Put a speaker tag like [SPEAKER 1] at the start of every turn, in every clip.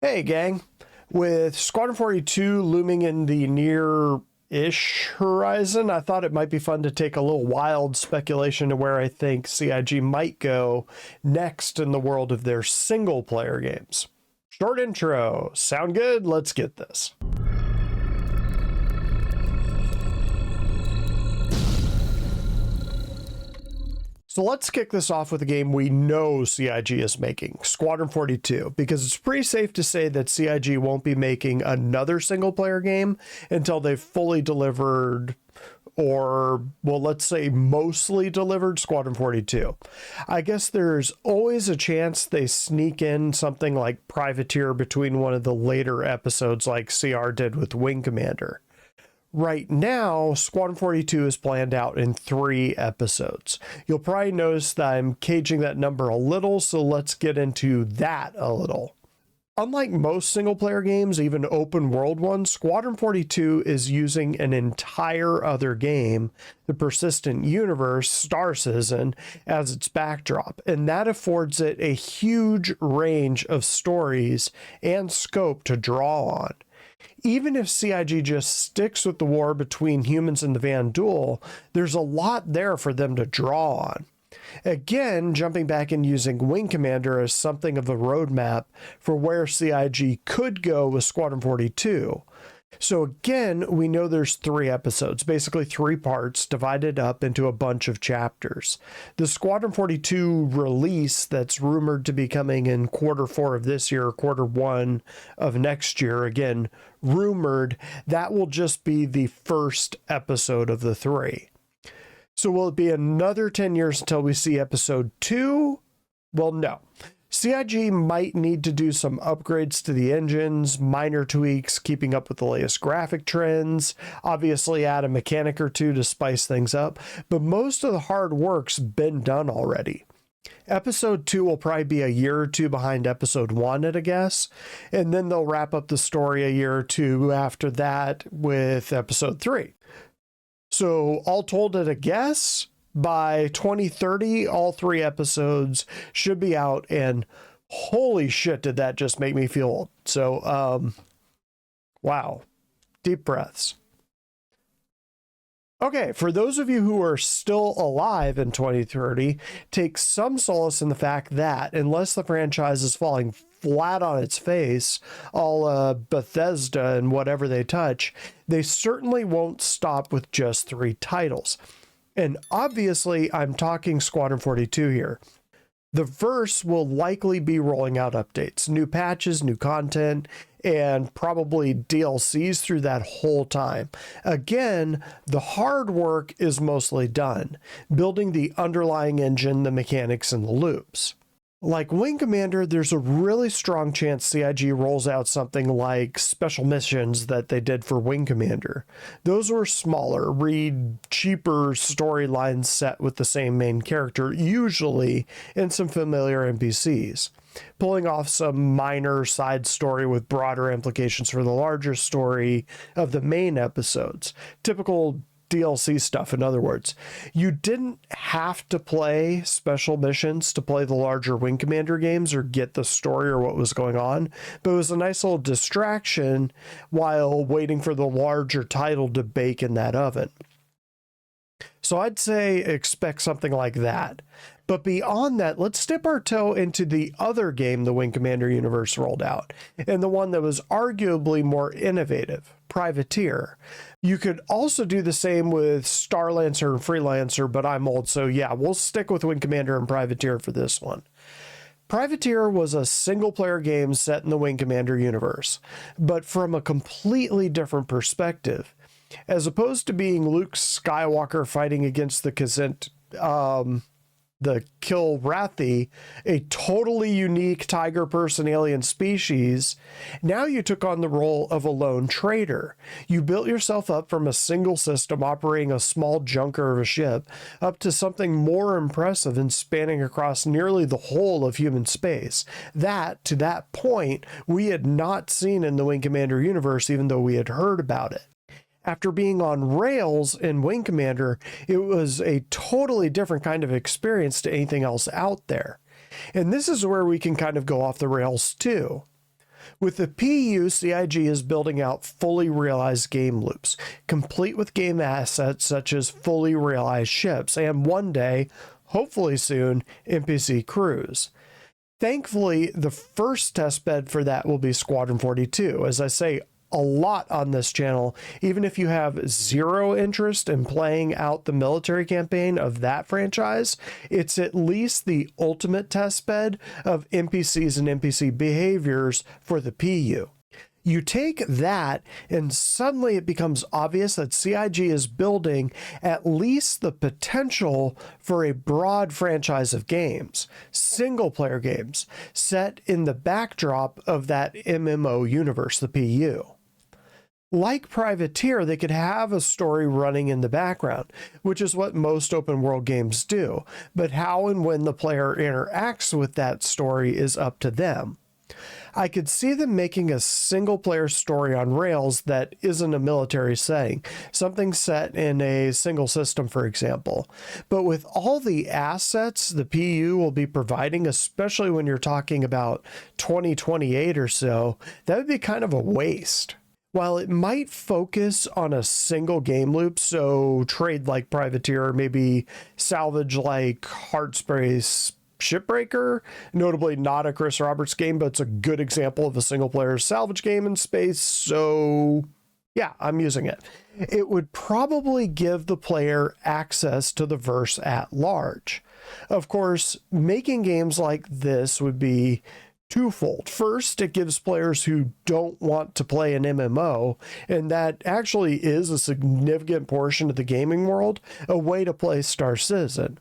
[SPEAKER 1] Hey gang, with Squadron 42 looming in the near-ish horizon, I thought it might be fun to take a little wild speculation to where I think CIG might go next in the world of their single-player games. Short intro. Sound good? Let's get this. So let's kick this off with a game we know CIG is making, Squadron 42, because it's pretty safe to say that CIG won't be making another single-player game until they've fully delivered, or, well, let's say mostly delivered Squadron 42. I guess there's always a chance they sneak in something like Privateer between one of the later episodes like CR did with Wing Commander. Right now, Squadron 42 is planned out in 3 episodes. You'll probably notice that I'm caging that number a little, so let's get into that a little. Unlike most single-player games, even open-world ones, Squadron 42 is using an entire other game, the Persistent Universe, Star Citizen, as its backdrop, and that affords it a huge range of stories and scope to draw on. Even if CIG just sticks with the war between humans and the Vanduul, there's a lot there for them to draw on. Again, jumping back and using Wing Commander as something of a roadmap for where CIG could go with Squadron 42. So again, we know there's 3 episodes, basically 3 parts divided up into a bunch of chapters. The Squadron 42 release that's rumored to be coming in Q4 of this year, Q1 of next year, again, rumored, that will just be the first episode of the 3. So will it be another 10 years until we see episode 2? Well, no. CIG might need to do some upgrades to the engines, minor tweaks, keeping up with the latest graphic trends, obviously add a mechanic or 2 to spice things up, but most of the hard work's been done already. Episode 2 will probably be a year or 2 behind episode 1 at a guess, and then they'll wrap up the story a year or 2 after that with episode 3. So all told at a guess, by 2030, all 3 episodes should be out, and holy shit, did that just make me feel old. So, wow. Deep breaths. Okay, for those of you who are still alive in 2030, take some solace in the fact that, unless the franchise is falling flat on its face, all Bethesda and whatever they touch, they certainly won't stop with just 3 titles. And obviously, I'm talking Squadron 42 here. The verse will likely be rolling out updates, new patches, new content, and probably DLCs through that whole time. Again, the hard work is mostly done, building the underlying engine, the mechanics, and the loops. Like Wing Commander, there's a really strong chance CIG rolls out something like special missions that they did for Wing Commander. Those were smaller, cheaper storylines set with the same main character, usually, and some familiar NPCs. Pulling off some minor side story with broader implications for the larger story of the main episodes. Typical DLC stuff, in other words. You didn't have to play special missions to play the larger Wing Commander games or get the story or what was going on, but it was a nice little distraction while waiting for the larger title to bake in that oven. So I'd say expect something like that. But beyond that, let's dip our toe into the other game the Wing Commander universe rolled out, and the one that was arguably more innovative, Privateer. You could also do the same with Starlancer and Freelancer, but I'm old, so yeah, we'll stick with Wing Commander and Privateer for this one. Privateer was a single-player game set in the Wing Commander universe, but from a completely different perspective. As opposed to being Luke Skywalker fighting against the Kilrathi, a totally unique tiger person alien species, now you took on the role of a lone trader. You built yourself up from a single system operating a small junker of a ship up to something more impressive and spanning across nearly the whole of human space. That, to that point, we had not seen in the Wing Commander universe, even though we had heard about it. After being on rails in Wing Commander, it was a totally different kind of experience to anything else out there. And this is where we can kind of go off the rails too. With the PU, CIG is building out fully realized game loops, complete with game assets such as fully realized ships, and one day, hopefully soon, NPC crews. Thankfully, the first testbed for that will be Squadron 42. As I say a lot on this channel, even if you have zero interest in playing out the military campaign of that franchise, it's at least the ultimate testbed of NPCs and NPC behaviors for the PU. You take that, and suddenly it becomes obvious that CIG is building at least the potential for a broad franchise of games, single-player games, set in the backdrop of that MMO universe, the PU. Like Privateer, they could have a story running in the background, which is what most open world games do, but how and when the player interacts with that story is up to them. I could see them making a single player story on rails that isn't a military setting, something set in a single system, for example. But with all the assets the PU will be providing, especially when you're talking about 2028 or so, that would be kind of a waste. While it might focus on a single game loop, so trade like Privateer, or maybe salvage like Heartspace Shipbreaker, notably not a Chris Roberts game, but it's a good example of a single player salvage game in space, so yeah, I'm using it. It would probably give the player access to the verse at large. Of course, making games like this would be twofold. First, it gives players who don't want to play an MMO, and that actually is a significant portion of the gaming world, a way to play Star Citizen.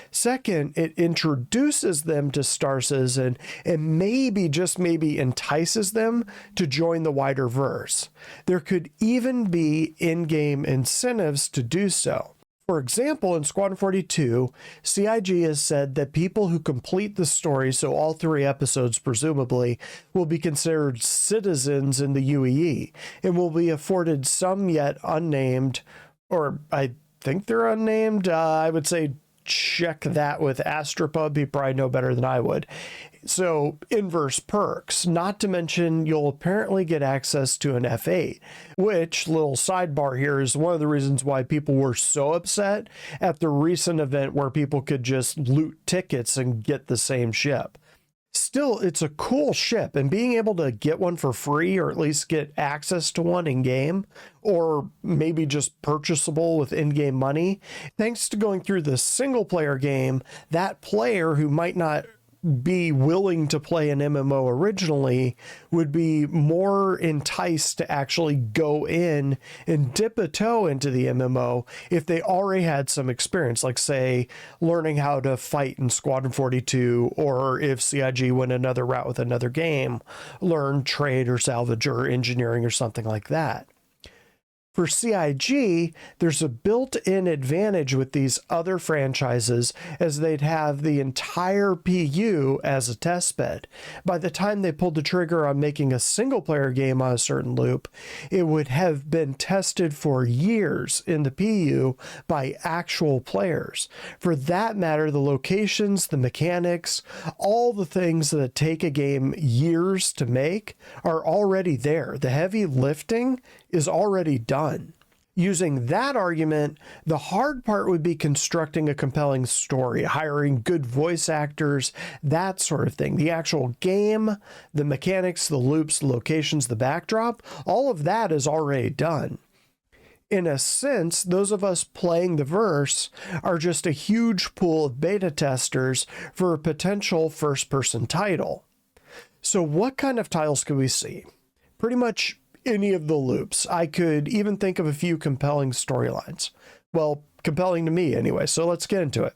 [SPEAKER 1] Second, it introduces them to Star Citizen and maybe, just maybe, entices them to join the wider verse. There could even be in-game incentives to do so. For example, in Squadron 42, CIG has said that people who complete the story, so all 3 episodes presumably, will be considered citizens in the UEE and will be afforded some yet unnamed, or I think they're unnamed, I would say check that with Astropub, he probably know better than I would. So inverse perks, not to mention you'll apparently get access to an F8, which, little sidebar here, is one of the reasons why people were so upset at the recent event where people could just loot tickets and get the same ship. Still, it's a cool ship, and being able to get one for free, or at least get access to one in game, or maybe just purchasable with in-game money, thanks to going through the single player game, that player who might not be willing to play an MMO originally would be more enticed to actually go in and dip a toe into the MMO if they already had some experience, like say learning how to fight in Squadron 42, or if CIG went another route with another game, learn trade or salvage or engineering or something like that. For CIG, there's a built-in advantage with these other franchises, as they'd have the entire PU as a testbed. By the time they pulled the trigger on making a single-player game on a certain loop, it would have been tested for years in the PU by actual players. For that matter, the locations, the mechanics, all the things that take a game years to make are already there. The heavy lifting is already done. Using that argument, the hard part would be constructing a compelling story, hiring good voice actors, that sort of thing. The actual game, the mechanics, the loops, the locations, the backdrop, all of that is already done. In a sense, those of us playing the verse are just a huge pool of beta testers for a potential first-person title. So what kind of titles could we see? Pretty much any of the loops. I could even think of a few compelling storylines. Well, compelling to me anyway, so let's get into it.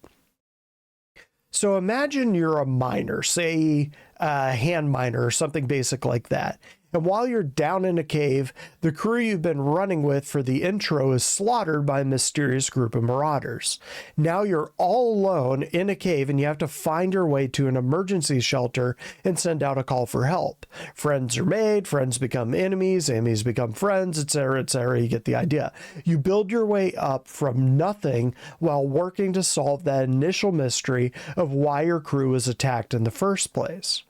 [SPEAKER 1] So imagine you're a miner, say a hand miner or something basic like that. And while you're down in a cave, the crew you've been running with for the intro is slaughtered by a mysterious group of marauders. Now you're all alone in a cave, and you have to find your way to an emergency shelter and send out a call for help. Friends are made, friends become enemies, enemies become friends, etc., etc. You get the idea. You build your way up from nothing while working to solve that initial mystery of why your crew was attacked in the first place.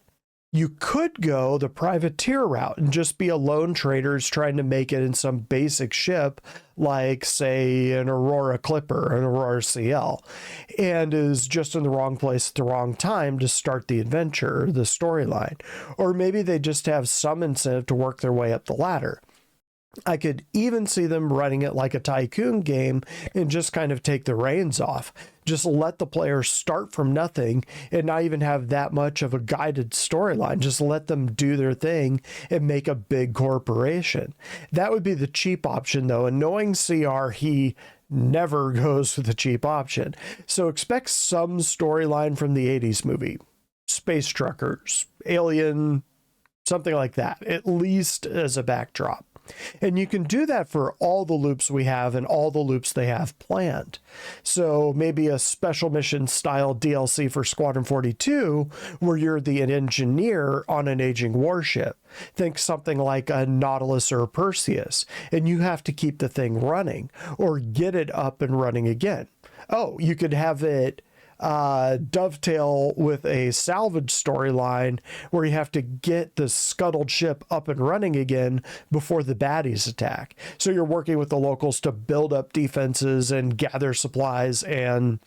[SPEAKER 1] You could go the privateer route and just be a lone traders trying to make it in some basic ship, like, say, an Aurora Clipper, an Aurora CL, and is just in the wrong place at the wrong time to start the adventure, the storyline. Or maybe they just have some incentive to work their way up the ladder. I could even see them running it like a tycoon game and just kind of take the reins off. Just let the players start from nothing and not even have that much of a guided storyline. Just let them do their thing and make a big corporation. That would be the cheap option, though. And knowing CR, he never goes for the cheap option. So expect some storyline from the 80s movie. Space Truckers, Alien, something like that, at least as a backdrop. And you can do that for all the loops we have and all the loops they have planned. So maybe a special mission style DLC for Squadron 42, where you're an engineer on an aging warship. Think something like a Nautilus or a Perseus, and you have to keep the thing running or get it up and running again. Oh, you could have it dovetail with a salvage storyline where you have to get the scuttled ship up and running again before the baddies attack. So you're working with the locals to build up defenses and gather supplies and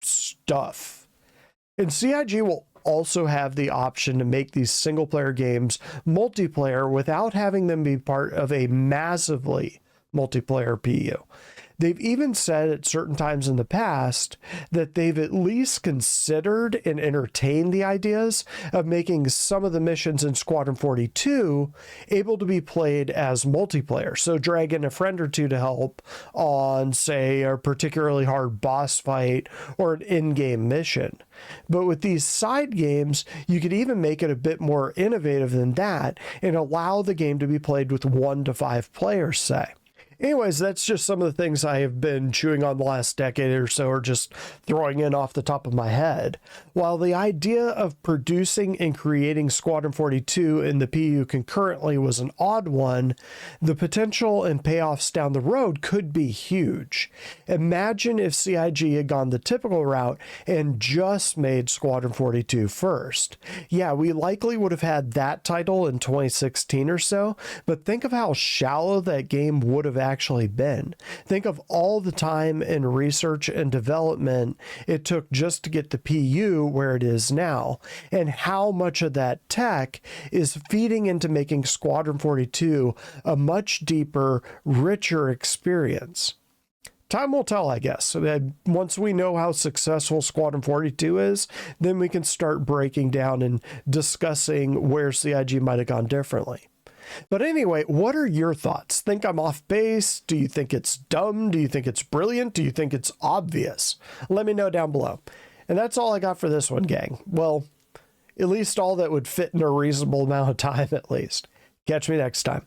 [SPEAKER 1] stuff. And CIG will also have the option to make these single player games multiplayer without having them be part of a massively multiplayer PU. They've even said at certain times in the past that they've at least considered and entertained the ideas of making some of the missions in Squadron 42 able to be played as multiplayer. So drag in a friend or two to help on, say, a particularly hard boss fight or an in-game mission. But with these side games, you could even make it a bit more innovative than that and allow the game to be played with 1 to 5 players, say. Anyways, that's just some of the things I have been chewing on the last decade or so, or just throwing in off the top of my head. While the idea of producing and creating Squadron 42 in the PU concurrently was an odd one, the potential and payoffs down the road could be huge. Imagine if CIG had gone the typical route and just made Squadron 42 first. Yeah, we likely would have had that title in 2016 or so, but think of how shallow that game would have actually been. Think of all the time and research and development it took just to get the PU where it is now, and how much of that tech is feeding into making Squadron 42 a much deeper, richer experience. Time will tell, I guess. Once we know how successful Squadron 42 is, then we can start breaking down and discussing where CIG might have gone differently. But anyway, what are your thoughts? Think I'm off base? Do you think it's dumb? Do you think it's brilliant? Do you think it's obvious? Let me know down below. And that's all I got for this one, gang. Well, at least all that would fit in a reasonable amount of time, at least. Catch me next time.